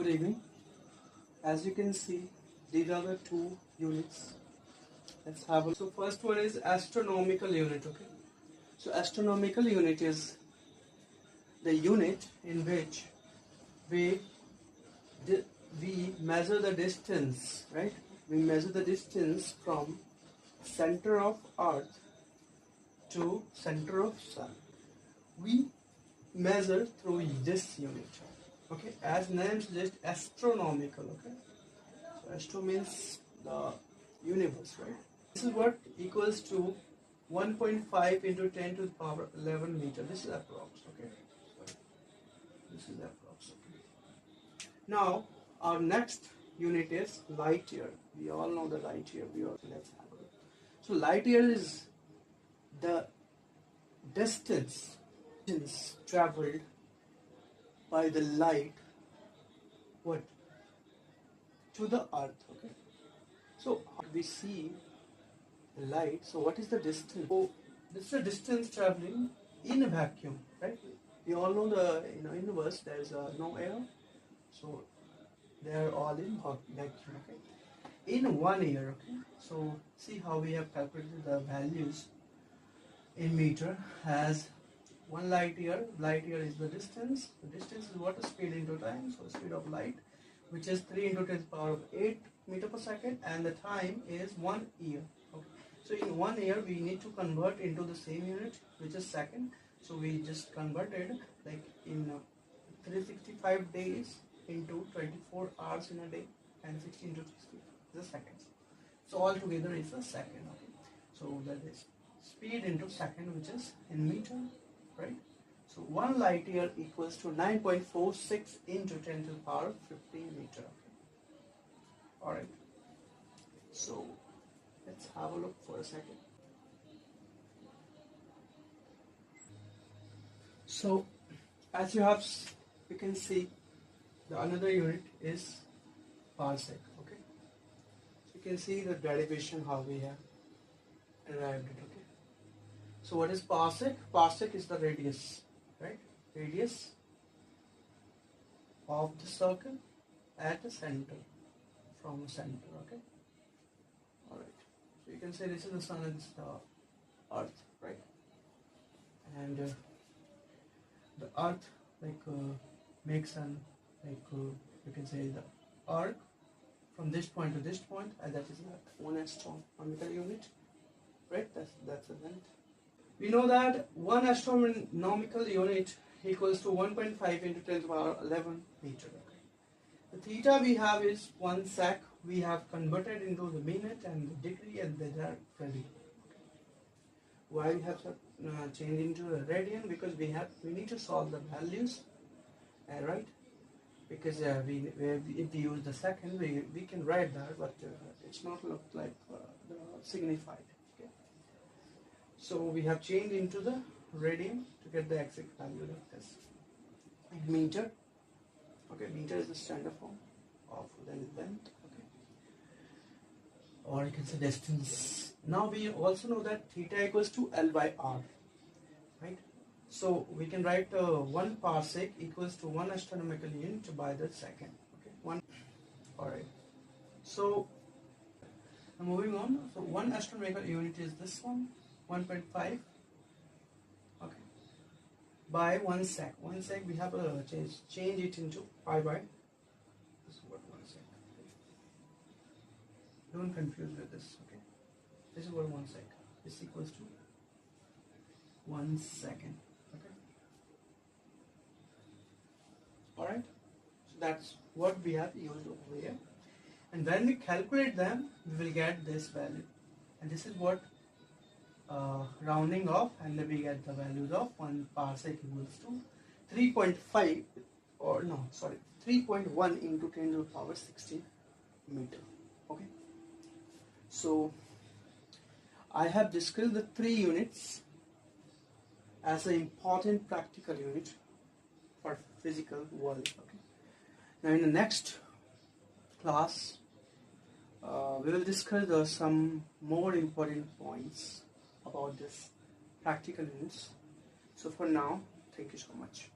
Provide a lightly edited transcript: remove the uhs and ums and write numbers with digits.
good evening. As you can see, these are the two units. Let's have a look. So first one is astronomical unit. Okay. So astronomical unit is the unit in which we we measure the distance, right? We measure the distance from center of Earth to center of Sun. We measure through this unit. Okay, as name suggests, astronomical. Okay, so astro means the universe, right? This is what equals to 1.5 into 10 to the power 11 meter. This is approx. Okay, this is approx. Okay. Now our next unit is light year. We all know the light year. Let's have a look. So light year is the distance traveled by the light to the earth. Okay, so we see the light. So what is the distance? So this is the distance traveling in a vacuum, right? We all know the universe there is no air, so they are all in vacuum. Okay, in 1 year. Okay, so see how we have calculated the values in meter as 1 light year. Light year is the distance. The distance is what is speed into time. So speed of light, which is 3 into 10 to the power of 8 meter per second, and the time is 1 year. Okay. So in 1 year we need to convert into the same unit, which is second. So we just converted like in 365 days into 24 hours in a day, and 16 to 60 is a second. So all together is a second. Okay. So that is speed into second, which is in meter. Right? So 1 light year equals to 9.46 into 10 to the power 15 meter. Okay. Alright. So let's have a look for a second. So as you can see, the another unit is Parsec. Okay. So you can see the derivation how we have arrived at. Okay. So what is Parsec? Parsec is the radius, right? Radius of the circle at the center, from the center. Okay. All right. So you can say this is the sun and this is the earth, right? And the earth makes an you can say the arc from this point to this point, and that is one astronomical unit, right? That's the length. We know that 1 astronomical unit equals to 1.5 into 10 to the power 11 meter. Okay. The theta we have is 1 sec. We have converted into the minute and the degree and the radian. Okay. Why we have changed into the radian? Because we need to solve the values, right? Because if we use the second, we can write that, but it's not look like signified. So we have changed into the radian to get the exact value of this. And meter, okay, meter is the standard form of the length, okay, or you can say distance. Now we also know that theta equals to L by R, right? So we can write 1 parsec equals to 1 astronomical unit by the second. Okay, all right. So moving on. So 1 astronomical unit is this one. 1.5, okay, by 1 sec. 1 sec we have a change it into pi by this is what 1 sec. Don't confuse with this. Okay, this is what 1 sec is equals to 1 second. Okay, all right. So that's what we have used over here, and when we calculate them, we will get this value, and this is what rounding off, and then we get the values of 1 parsec equals to 3.5 or no sorry 3.1 into 10 to the power 16 meter. Okay, so I have discussed the 3 units as an important practical unit for physical world. Okay, now in the next class we will discuss some more important points about this practical units. So for now, thank you so much.